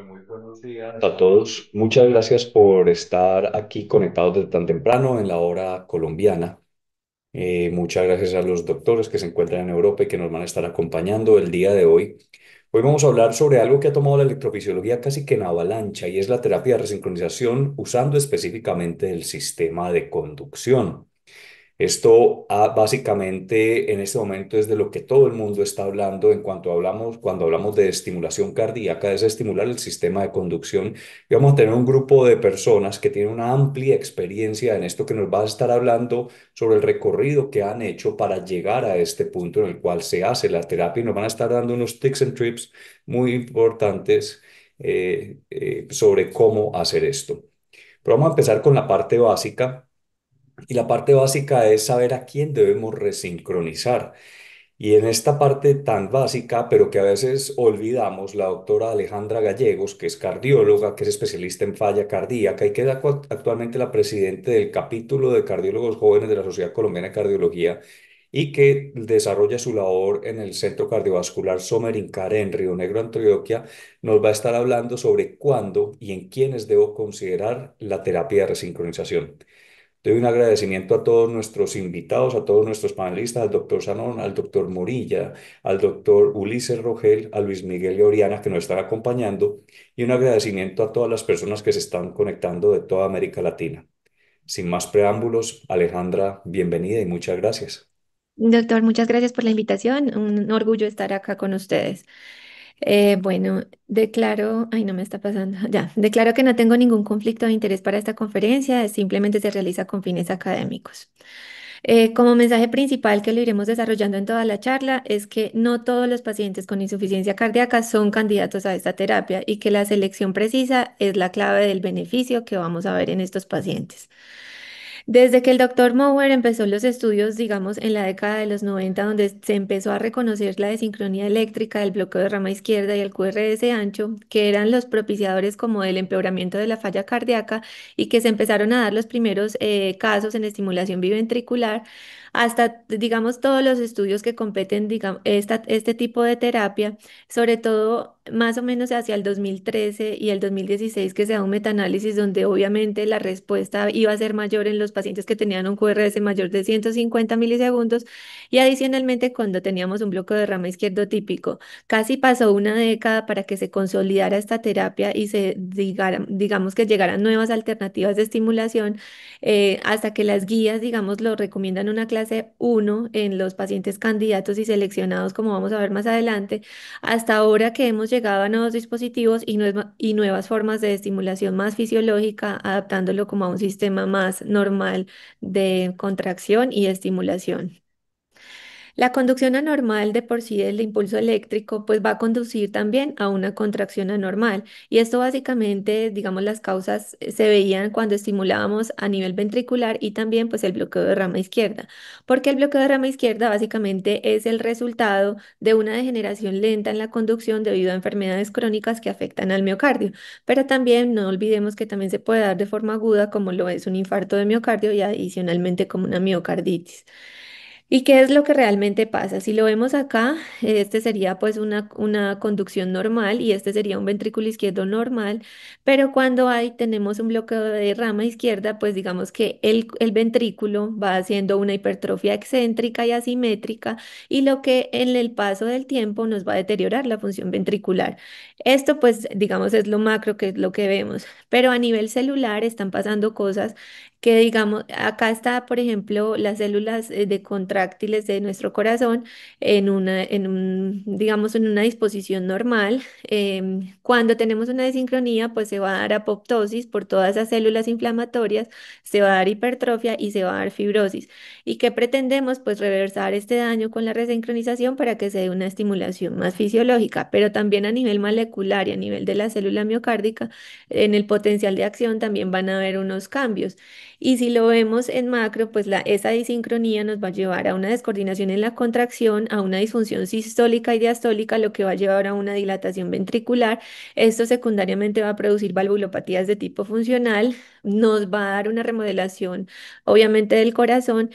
Muy buenos días a todos. Muchas gracias por estar aquí conectados desde tan temprano en la hora colombiana. Muchas gracias a los doctores que se encuentran en Europa y que nos van a estar acompañando el día de hoy. Hoy vamos a hablar sobre algo que ha tomado la electrofisiología casi que en avalancha y es la terapia de resincronización usando específicamente el sistema de conducción. Esto básicamente en este momento es de lo que todo el mundo está hablando en cuanto hablamos, cuando hablamos de estimulación cardíaca, es estimular el sistema de conducción. Y vamos a tener un grupo de personas que tienen una amplia experiencia en esto que nos va a estar hablando sobre el recorrido que han hecho para llegar a este punto en el cual se hace la terapia y nos van a estar dando unos tips and trips muy importantes sobre cómo hacer esto. Pero vamos a empezar con la parte básica. Y la parte básica es saber a quién debemos resincronizar. Y en esta parte tan básica, pero que a veces olvidamos, la doctora Alejandra Gallegos, que es cardióloga, que es especialista en falla cardíaca y que es actualmente la presidenta del capítulo de cardiólogos jóvenes de la Sociedad Colombiana de Cardiología y que desarrolla su labor en el Centro Cardiovascular Sommer Incare en Río Negro, Antioquia, nos va a estar hablando sobre cuándo y en quiénes debo considerar la terapia de resincronización. Doy un agradecimiento a todos nuestros invitados, a todos nuestros panelistas, al doctor Sanón, al doctor Morilla, al doctor Ulises Rogel, a Luis Miguel y Oriana que nos están acompañando y un agradecimiento a todas las personas que se están conectando de toda América Latina. Sin más preámbulos, Alejandra, bienvenida y muchas gracias. Doctor, muchas gracias por la invitación. Un orgullo estar acá con ustedes. Bueno, declaro, ay, no me está pasando, ya, declaro que no tengo ningún conflicto de interés para esta conferencia, simplemente se realiza con fines académicos. Como mensaje principal que lo iremos desarrollando en toda la charla es que no todos los pacientes con insuficiencia cardíaca son candidatos a esta terapia y que la selección precisa es la clave del beneficio que vamos a ver en estos pacientes. Desde que el doctor Mower empezó los estudios, digamos, en la década de los 90, donde se empezó a reconocer la desincronía eléctrica, el bloqueo de rama izquierda y el QRS ancho, que eran los propiciadores como del empeoramiento de la falla cardíaca y que se empezaron a dar los primeros casos en estimulación biventricular, hasta, digamos, todos los estudios que competen, digamos, este tipo de terapia, sobre todo más o menos hacia el 2013 y el 2016 que se da un metaanálisis donde obviamente la respuesta iba a ser mayor en los pacientes que tenían un QRS mayor de 150 milisegundos y adicionalmente cuando teníamos un bloqueo de rama izquierdo típico. Casi pasó una década para que se consolidara esta terapia y digamos que llegaran nuevas alternativas de estimulación, hasta que las guías, digamos, lo recomiendan una clase uno en los pacientes candidatos y seleccionados, como vamos a ver más adelante, hasta ahora que hemos llegado a nuevos dispositivos y nuevas formas de estimulación más fisiológica, adaptándolo como a un sistema más normal de contracción y estimulación. La conducción anormal de por sí del impulso eléctrico pues va a conducir también a una contracción anormal y esto básicamente, digamos, las causas se veían cuando estimulábamos a nivel ventricular y también pues el bloqueo de rama izquierda, porque el bloqueo de rama izquierda básicamente es el resultado de una degeneración lenta en la conducción debido a enfermedades crónicas que afectan al miocardio, pero también no olvidemos que también se puede dar de forma aguda como lo es un infarto de miocardio y adicionalmente como una miocarditis. ¿Y qué es lo que realmente pasa? Si lo vemos acá, este sería pues una conducción normal y este sería un ventrículo izquierdo normal, pero cuando tenemos un bloqueo de rama izquierda, pues digamos que el ventrículo va haciendo una hipertrofia excéntrica y asimétrica y lo que en el paso del tiempo nos va a deteriorar la función ventricular. Esto pues digamos es lo macro que es lo que vemos, pero a nivel celular están pasando cosas que digamos, acá está, por ejemplo, las células de contráctiles de nuestro corazón digamos, en una disposición normal. Cuando tenemos una desincronía, pues se va a dar apoptosis por todas esas células inflamatorias, se va a dar hipertrofia y se va a dar fibrosis. ¿Y qué pretendemos? Pues reversar este daño con la resincronización para que se dé una estimulación más fisiológica, pero también a nivel molecular y a nivel de la célula miocárdica, en el potencial de acción también van a haber unos cambios. Y si lo vemos en macro, pues esa disincronía nos va a llevar a una descoordinación en la contracción, a una disfunción sistólica y diastólica, lo que va a llevar a una dilatación ventricular. Esto secundariamente va a producir valvulopatías de tipo funcional, nos va a dar una remodelación, obviamente, del corazón,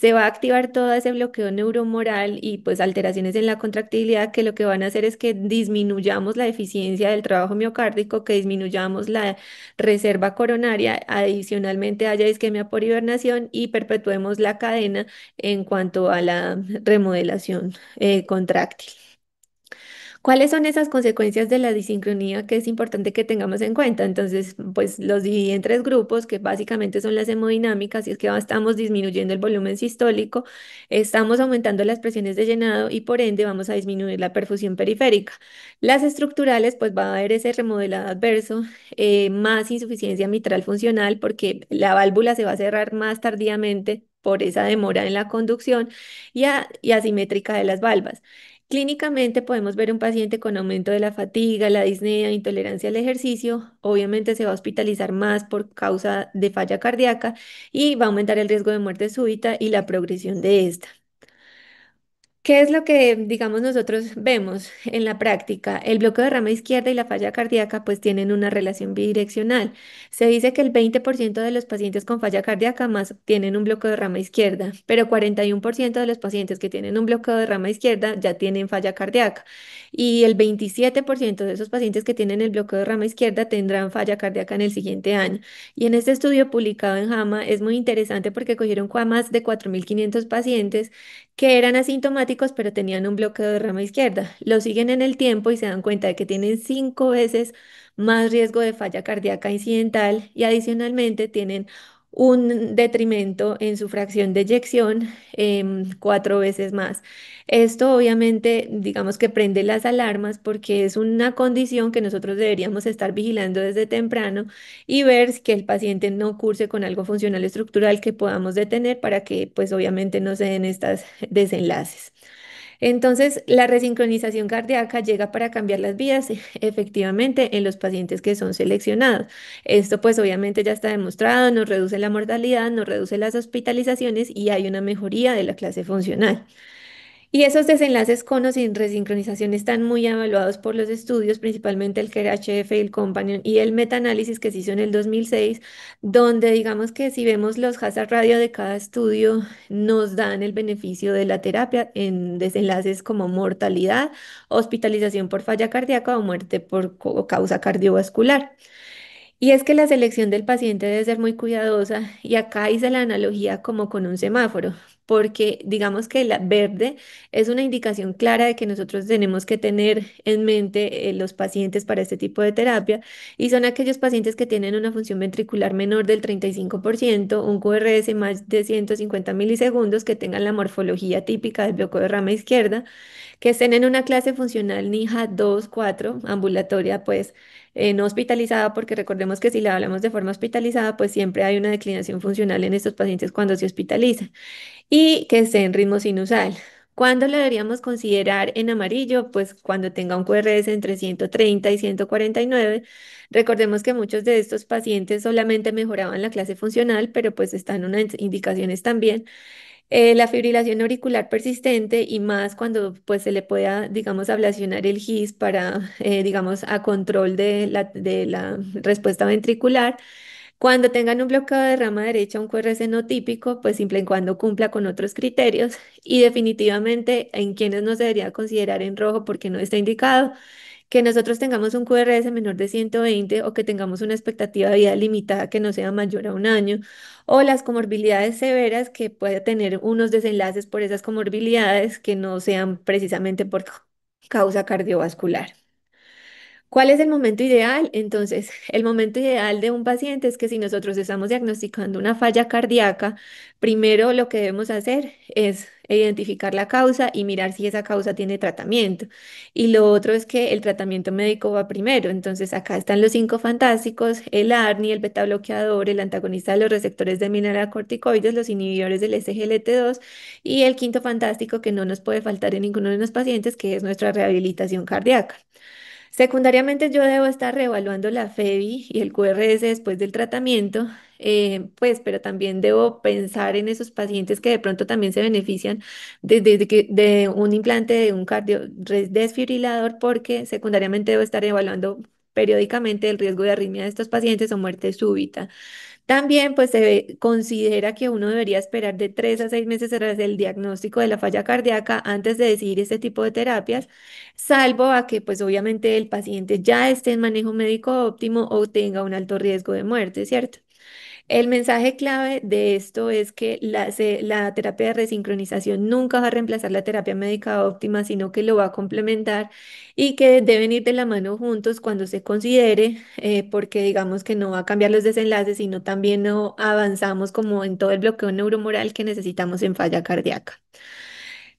se va a activar todo ese bloqueo neuromoral y pues alteraciones en la contractilidad que lo que van a hacer es que disminuyamos la eficiencia del trabajo miocárdico, que disminuyamos la reserva coronaria, adicionalmente haya isquemia por hibernación y perpetuemos la cadena en cuanto a la remodelación contráctil. ¿Cuáles son esas consecuencias de la disincronía que es importante que tengamos en cuenta? Entonces, pues los dividí en tres grupos que básicamente son las hemodinámicas, y es que estamos disminuyendo el volumen sistólico, estamos aumentando las presiones de llenado y por ende vamos a disminuir la perfusión periférica. Las estructurales, pues va a haber ese remodelado adverso, más insuficiencia mitral funcional porque la válvula se va a cerrar más tardíamente por esa demora en la conducción y asimétrica de las valvas. Clínicamente podemos ver un paciente con aumento de la fatiga, la disnea, intolerancia al ejercicio. Obviamente se va a hospitalizar más por causa de falla cardíaca y va a aumentar el riesgo de muerte súbita y la progresión de esta. ¿Qué es lo que, digamos, nosotros vemos en la práctica? El bloqueo de rama izquierda y la falla cardíaca pues tienen una relación bidireccional. Se dice que el 20% de los pacientes con falla cardíaca más tienen un bloqueo de rama izquierda, pero 41% de los pacientes que tienen un bloqueo de rama izquierda ya tienen falla cardíaca. Y el 27% de esos pacientes que tienen el bloqueo de rama izquierda tendrán falla cardíaca en el siguiente año. Y en este estudio publicado en JAMA es muy interesante porque cogieron a más de 4.500 pacientes que eran asintomáticos pero tenían un bloqueo de rama izquierda. Lo siguen en el tiempo y se dan cuenta de que tienen 5 veces más riesgo de falla cardíaca incidental y adicionalmente tienen un detrimento en su fracción de eyección 4 veces más. Esto obviamente, digamos que prende las alarmas porque es una condición que nosotros deberíamos estar vigilando desde temprano y ver que el paciente no curse con algo funcional estructural que podamos detener para que pues obviamente no se den estos desenlaces. Entonces, la resincronización cardíaca llega para cambiar las vidas, efectivamente, en los pacientes que son seleccionados. Esto pues obviamente ya está demostrado, nos reduce la mortalidad, nos reduce las hospitalizaciones y hay una mejoría de la clase funcional. Y esos desenlaces con o sin resincronización están muy evaluados por los estudios, principalmente el CARE-HF, el Companion y el metaanálisis que se hizo en el 2006, donde digamos que si vemos los hazard radio de cada estudio, nos dan el beneficio de la terapia en desenlaces como mortalidad, hospitalización por falla cardíaca o muerte por causa cardiovascular. Y es que la selección del paciente debe ser muy cuidadosa y acá hice la analogía como con un semáforo, porque digamos que la verde es una indicación clara de que nosotros tenemos que tener en mente los pacientes para este tipo de terapia y son aquellos pacientes que tienen una función ventricular menor del 35%, un QRS más de 150 milisegundos, que tengan la morfología típica del bloqueo de rama izquierda, que estén en una clase funcional NIHA 2, 4, ambulatoria, pues no hospitalizada, porque recordemos que si la hablamos de forma hospitalizada, pues siempre hay una declinación funcional en estos pacientes cuando se hospitalizan, y que esté en ritmo sinusal. ¿Cuándo lo deberíamos considerar en amarillo? Pues cuando tenga un QRS entre 130 y 149. Recordemos que muchos de estos pacientes solamente mejoraban la clase funcional, pero pues están unas indicaciones también la fibrilación auricular persistente y más cuando pues se le pueda, digamos, ablacionar el GIS para, digamos, a control de la respuesta ventricular. Cuando tengan un bloqueo de rama derecha, un QRS no típico, pues siempre y cuando cumpla con otros criterios y definitivamente en quienes no se debería considerar en rojo porque no está indicado que nosotros tengamos un QRS menor de 120 o que tengamos una expectativa de vida limitada que no sea mayor a un año, o las comorbilidades severas que puede tener unos desenlaces por esas comorbilidades que no sean precisamente por causa cardiovascular. ¿Cuál es el momento ideal? Entonces, el momento ideal de un paciente es que si nosotros estamos diagnosticando una falla cardíaca, primero lo que debemos hacer es identificar la causa y mirar si esa causa tiene tratamiento. Y lo otro es que el tratamiento médico va primero. Entonces, acá están los cinco fantásticos: el ARNI, el beta bloqueador, el antagonista de los receptores de mineralocorticoides, los inhibidores del SGLT2 y el quinto fantástico que no nos puede faltar en ninguno de los pacientes, que es nuestra rehabilitación cardíaca. Secundariamente, yo debo estar reevaluando la FEBI y el QRS después del tratamiento, pues, pero también debo pensar en esos pacientes que de pronto también se benefician de un implante de un desfibrilador, porque secundariamente debo estar evaluando periódicamente el riesgo de arritmia de estos pacientes o muerte súbita. También pues se considera que uno debería esperar de 3 a 6 meses tras el diagnóstico de la falla cardíaca antes de decidir este tipo de terapias, salvo a que pues obviamente el paciente ya esté en manejo médico óptimo o tenga un alto riesgo de muerte, ¿cierto? El mensaje clave de esto es que la terapia de resincronización nunca va a reemplazar la terapia médica óptima, sino que lo va a complementar y que deben ir de la mano juntos cuando se considere, porque digamos que no va a cambiar los desenlaces, sino también no avanzamos como en todo el bloqueo neuromoral que necesitamos en falla cardíaca.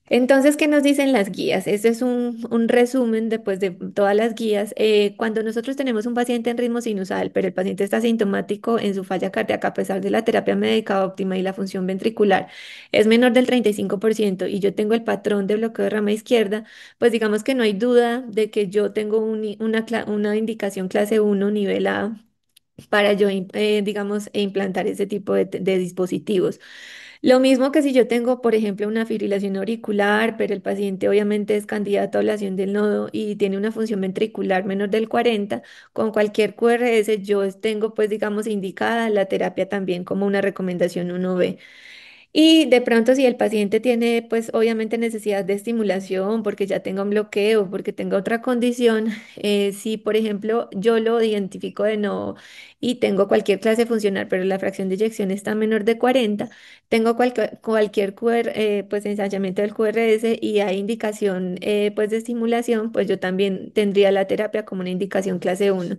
Entonces, ¿qué nos dicen las guías? Este es un resumen después de todas las guías. Cuando nosotros tenemos un paciente en ritmo sinusal, pero el paciente está sintomático en su falla cardíaca a pesar de la terapia médica óptima y la función ventricular es menor del 35% y yo tengo el patrón de bloqueo de rama izquierda, pues digamos que no hay duda de que yo tengo una indicación clase 1 nivel A para yo, digamos, implantar ese tipo de dispositivos. Lo mismo que si yo tengo, por ejemplo, una fibrilación auricular, pero el paciente obviamente es candidato a ablación del nodo y tiene una función ventricular menor del 40, con cualquier QRS yo tengo, pues, digamos, indicada la terapia también como una recomendación 1B. Y de pronto si el paciente tiene, pues obviamente necesidad de estimulación porque ya tenga un bloqueo, porque tenga otra condición, si por ejemplo yo lo identifico de no y tengo cualquier clase funcional, pero la fracción de eyección está menor de 40, tengo cualquier QR, pues ensayamiento del QRS y hay indicación pues de estimulación, pues yo también tendría la terapia como una indicación clase 1.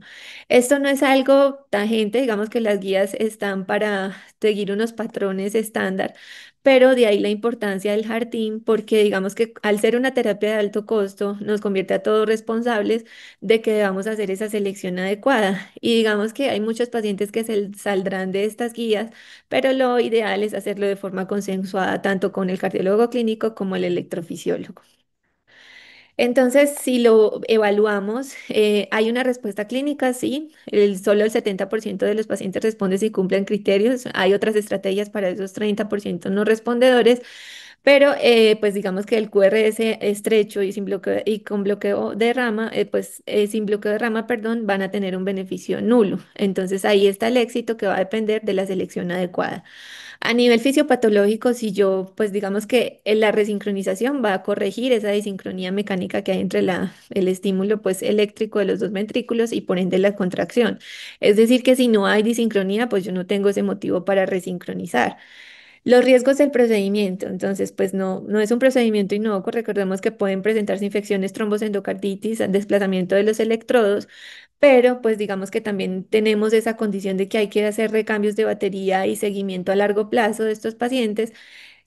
Esto no es algo tangente, digamos que las guías están para seguir unos patrones estándar, pero de ahí la importancia del Jardim, porque digamos que al ser una terapia de alto costo, nos convierte a todos responsables de que debamos hacer esa selección adecuada. Y digamos que hay muchos pacientes que se saldrán de estas guías, pero lo ideal es hacerlo de forma consensuada tanto con el cardiólogo clínico como el electrofisiólogo. Entonces, si lo evaluamos, hay una respuesta clínica, sí, solo el 70% de los pacientes responde si cumplen criterios, hay otras estrategias para esos 30% no respondedores, pero pues digamos que el QRS estrecho y sin bloqueo y con bloqueo de rama, sin bloqueo de rama, perdón, van a tener un beneficio nulo. Entonces ahí está el éxito que va a depender de la selección adecuada. A nivel fisiopatológico, si yo, pues digamos que la resincronización va a corregir esa disincronía mecánica que hay entre el estímulo pues eléctrico de los dos ventrículos y por ende la contracción. Es decir, que si no hay disincronía, pues yo no tengo ese motivo para resincronizar. Los riesgos del procedimiento, entonces, pues no es un procedimiento inocuo. Recordemos que pueden presentarse infecciones, trombosendocarditis, desplazamiento de los electrodos, pero pues digamos que también tenemos esa condición de que hay que hacer recambios de batería y seguimiento a largo plazo de estos pacientes,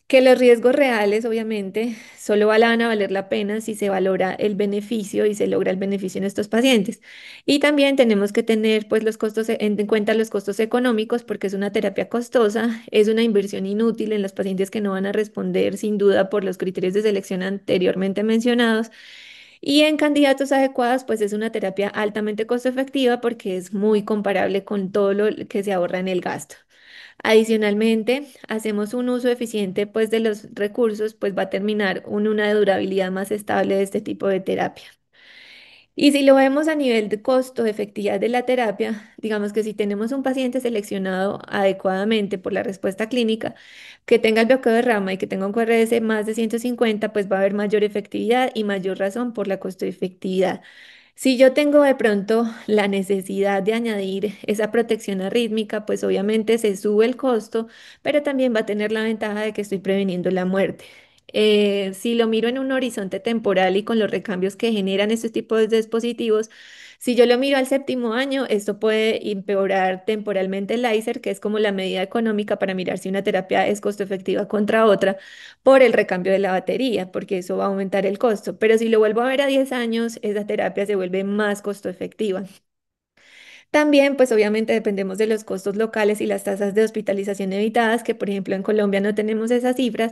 que los riesgos reales, obviamente, solo van a valer la pena si se valora el beneficio y se logra el beneficio en estos pacientes. Y también tenemos que tener, pues, los costos en cuenta los costos económicos, porque es una terapia costosa, es una inversión inútil en los pacientes que no van a responder, sin duda, por los criterios de selección anteriormente mencionados. Y en candidatos adecuados, pues es una terapia altamente costo efectiva porque es muy comparable con todo lo que se ahorra en el gasto. Adicionalmente, hacemos un uso eficiente pues de los recursos, pues va a terminar una durabilidad más estable de este tipo de terapia. Y si lo vemos a nivel de costo, efectividad de la terapia, digamos que si tenemos un paciente seleccionado adecuadamente por la respuesta clínica, que tenga el bloqueo de rama y que tenga un QRS más de 150, pues va a haber mayor efectividad y mayor razón por la costo efectividad. Si yo tengo de pronto la necesidad de añadir esa protección arrítmica, pues obviamente se sube el costo, pero también va a tener la ventaja de que estoy previniendo la muerte. Si lo miro en un horizonte temporal y con los recambios que generan estos tipos de dispositivos, si yo lo miro al séptimo año, esto puede empeorar temporalmente el ICER, que es como la medida económica para mirar si una terapia es costo efectiva contra otra por el recambio de la batería, porque eso va a aumentar el costo. Pero si lo vuelvo a ver a 10 años, esa terapia se vuelve más costo efectiva. También, pues obviamente dependemos de los costos locales y las tasas de hospitalización evitadas, que por ejemplo en Colombia no tenemos esas cifras,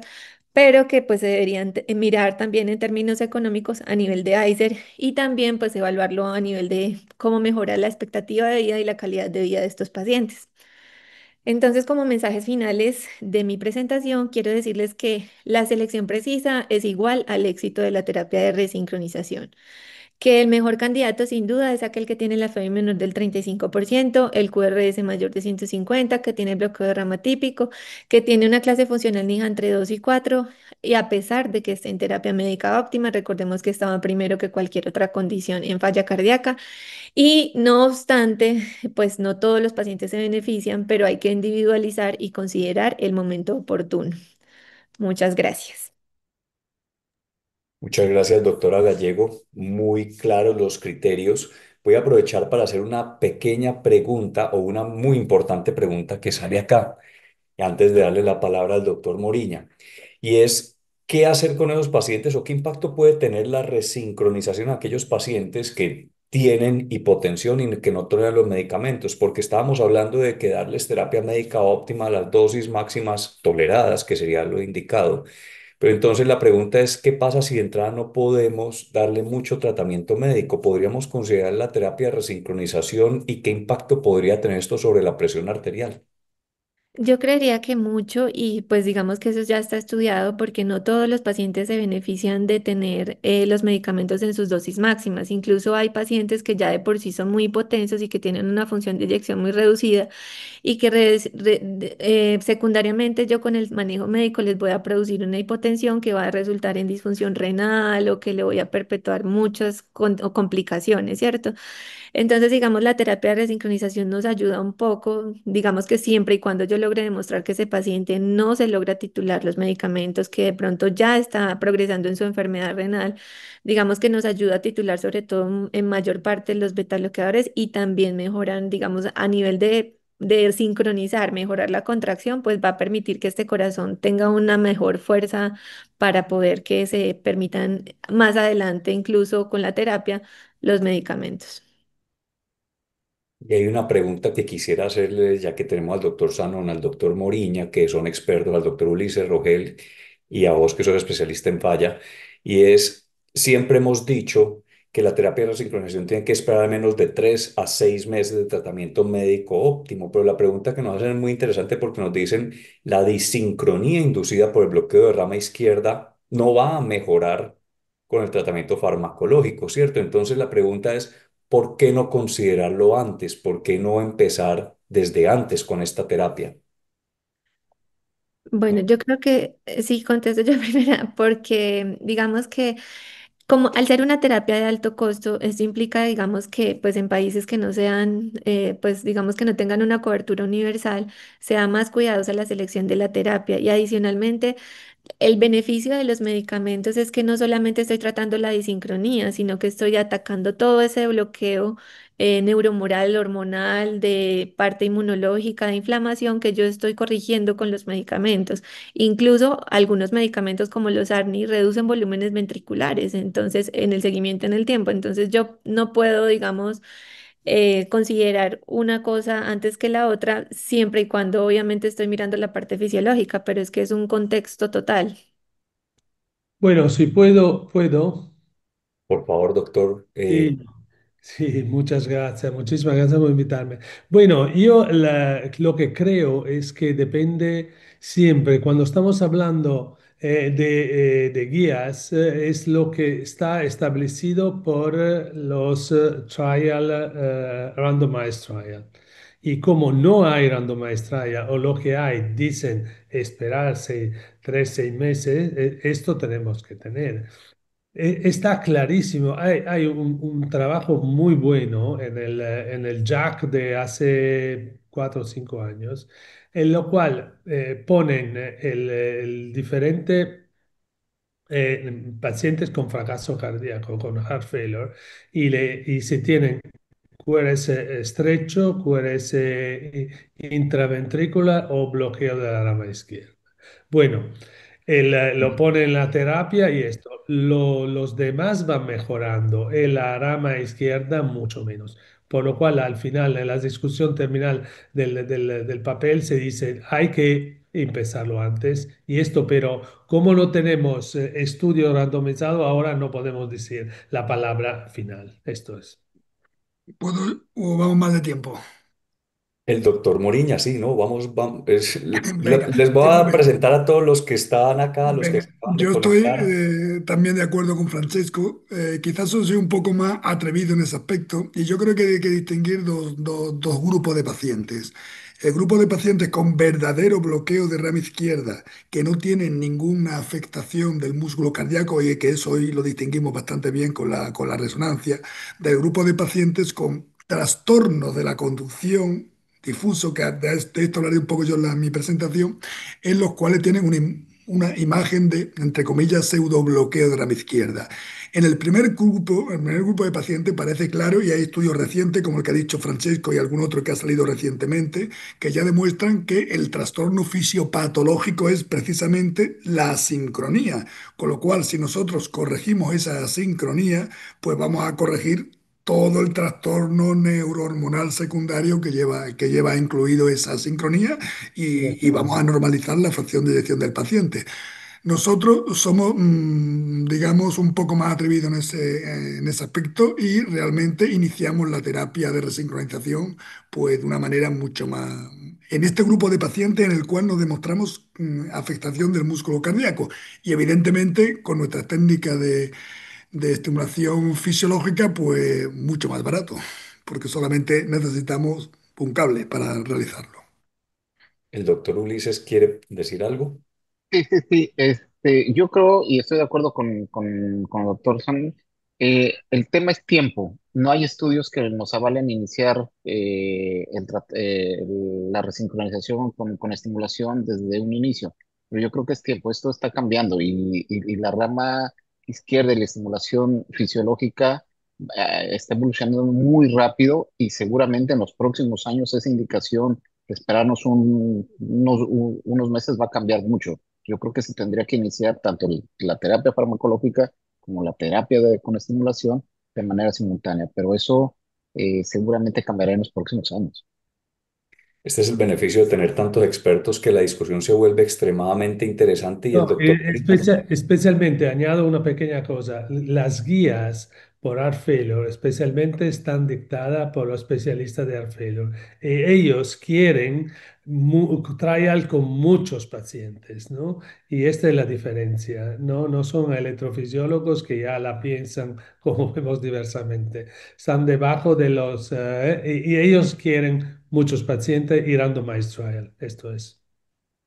pero que pues se deberían mirar también en términos económicos a nivel de ICER y también pues evaluarlo a nivel de cómo mejora la expectativa de vida y la calidad de vida de estos pacientes. Entonces, como mensajes finales de mi presentación, quiero decirles que la selección precisa es igual al éxito de la terapia de resincronización, que el mejor candidato sin duda es aquel que tiene la FEBI menor del 35%, el QRS mayor de 150, que tiene bloqueo de rama típico, que tiene una clase funcional NIJA entre 2 y 4, y a pesar de que esté en terapia médica óptima, recordemos que estaba primero que cualquier otra condición en falla cardíaca, y no obstante, pues no todos los pacientes se benefician, pero hay que individualizar y considerar el momento oportuno. Muchas gracias. Muchas gracias, doctora Gallego. Muy claros los criterios. Voy a aprovechar para hacer una pequeña pregunta o una muy importante pregunta que sale acá, antes de darle la palabra al doctor Moriña. Y es, ¿qué hacer con esos pacientes o qué impacto puede tener la resincronización a aquellos pacientes que tienen hipotensión y que no toleran los medicamentos? Porque estábamos hablando de que darles terapia médica óptima a las dosis máximas toleradas, que sería lo indicado. Pero entonces la pregunta es, ¿qué pasa si de entrada no podemos darle mucho tratamiento médico? ¿Podríamos considerar la terapia de resincronización y qué impacto podría tener esto sobre la presión arterial? Yo creería que mucho y pues digamos que eso ya está estudiado porque no todos los pacientes se benefician de tener los medicamentos en sus dosis máximas. Incluso hay pacientes que ya de por sí son muy hipotensos y que tienen una función de eyección muy reducida y que secundariamente yo con el manejo médico les voy a producir una hipotensión que va a resultar en disfunción renal o que le voy a perpetuar muchas o complicaciones, ¿cierto? Entonces, digamos, la terapia de resincronización nos ayuda un poco, digamos que siempre y cuando yo logre demostrar que ese paciente no se logra titular los medicamentos, que de pronto ya está progresando en su enfermedad renal, digamos que nos ayuda a titular sobre todo en mayor parte los betabloqueadores y también mejoran, digamos, a nivel de sincronizar, mejorar la contracción, pues va a permitir que este corazón tenga una mejor fuerza para poder que se permitan más adelante, incluso con la terapia, los medicamentos. Y hay una pregunta que quisiera hacerle, ya que tenemos al doctor Sanon, al doctor Moriña, que son expertos, al doctor Ulises Rogel y a vos que sos especialista en falla, y es, siempre hemos dicho que la terapia de resincronización tiene que esperar al menos de 3 a 6 meses de tratamiento médico óptimo, pero la pregunta que nos hacen es muy interesante porque nos dicen la disincronía inducida por el bloqueo de rama izquierda no va a mejorar con el tratamiento farmacológico, ¿cierto? Entonces la pregunta es, ¿por qué no considerarlo antes? ¿Por qué no empezar desde antes con esta terapia? Bueno, yo creo que sí contesto yo primera, porque digamos que como al ser una terapia de alto costo, esto implica, digamos que pues en países que no sean, pues digamos que no tengan una cobertura universal, sea más cuidadosa la selección de la terapia y adicionalmente el beneficio de los medicamentos es que no solamente estoy tratando la disincronía, sino que estoy atacando todo ese bloqueo neuromoral, hormonal, de parte inmunológica, de inflamación que yo estoy corrigiendo con los medicamentos. Incluso algunos medicamentos como los ARNI reducen volúmenes ventriculares, entonces en el seguimiento en el tiempo. Entonces yo no puedo, digamos, considerar una cosa antes que la otra, siempre y cuando obviamente estoy mirando la parte fisiológica, pero es que es un contexto total. Bueno, si puedo, puedo. Por favor, doctor. Sí, sí, muchas gracias, muchísimas gracias por invitarme. Bueno, yo lo que creo es que depende siempre, cuando estamos hablando de guías, es lo que está establecido por los randomized trial. Y como no hay randomized trial, o lo que hay, dicen esperarse 3, 6 meses, esto tenemos que tener. Está clarísimo, hay un trabajo muy bueno en el JAC de hace 4 o 5 años, en lo cual ponen el diferente pacientes con fracaso cardíaco, con heart failure, y se tienen QRS estrecho, QRS intraventricular o bloqueo de la rama izquierda. Bueno, lo pone en la terapia y esto. Los demás van mejorando. En la rama izquierda, mucho menos. Por lo cual, al final, en la discusión terminal del papel, se dice, hay que empezarlo antes. Y esto, pero como no tenemos estudio randomizado, ahora no podemos decir la palabra final. Esto es. ¿Puedo o vamos mal de tiempo? El doctor Moriña, sí, ¿no? Vamos, Venga, les voy te a comento. presentar a todos los que están acá, a los que se Venga, acaban de yo estoy conectar. también de acuerdo con Francesco. Quizás soy un poco más atrevido en ese aspecto y yo creo que hay que distinguir dos grupos de pacientes. El grupo de pacientes con verdadero bloqueo de rama izquierda, que no tienen ninguna afectación del músculo cardíaco y que eso hoy lo distinguimos bastante bien con la resonancia, del grupo de pacientes con trastornos de la conducción difuso, que de esto hablaré un poco yo en mi presentación, en los cuales tienen una imagen de, entre comillas, pseudo bloqueo de rama izquierda. En el primer grupo de pacientes parece claro, y hay estudios recientes, como el que ha dicho Francesco y algún otro que ha salido recientemente, que ya demuestran que el trastorno fisiopatológico es precisamente la asincronía. Con lo cual, si nosotros corregimos esa asincronía, pues vamos a corregir todo el trastorno neurohormonal secundario que lleva incluido esa sincronía y vamos a normalizar la fracción de eyección del paciente. Nosotros somos, digamos, un poco más atrevidos en ese aspecto y realmente iniciamos la terapia de resincronización pues de una manera mucho más... En este grupo de pacientes en el cual nos demostramos afectación del músculo cardíaco y evidentemente con nuestra técnica de estimulación fisiológica, pues mucho más barato, porque solamente necesitamos un cable para realizarlo. ¿El doctor Ulises quiere decir algo? Sí, sí, sí. Yo creo y estoy de acuerdo con el doctor Son. El tema es tiempo. No hay estudios que nos avalen iniciar la resincronización con estimulación desde un inicio. Pero yo creo que es tiempo. Esto está cambiando y la rama izquierda de la estimulación fisiológica está evolucionando muy rápido y seguramente en los próximos años esa indicación, esperarnos unos meses, va a cambiar mucho. Yo creo que se tendría que iniciar tanto la terapia farmacológica como la terapia con estimulación de manera simultánea, pero eso seguramente cambiará en los próximos años. Este es el beneficio de tener tantos expertos que la discusión se vuelve extremadamente interesante y el No, doctor... especialmente, añado una pequeña cosa, las guías por heart failure especialmente están dictadas por los especialistas de heart failure. Ellos quieren trial con muchos pacientes, ¿no? Y esta es la diferencia, ¿no? No son electrofisiólogos que ya la piensan como vemos diversamente. Están debajo de y ellos quieren muchos pacientes y randomized trial, esto es.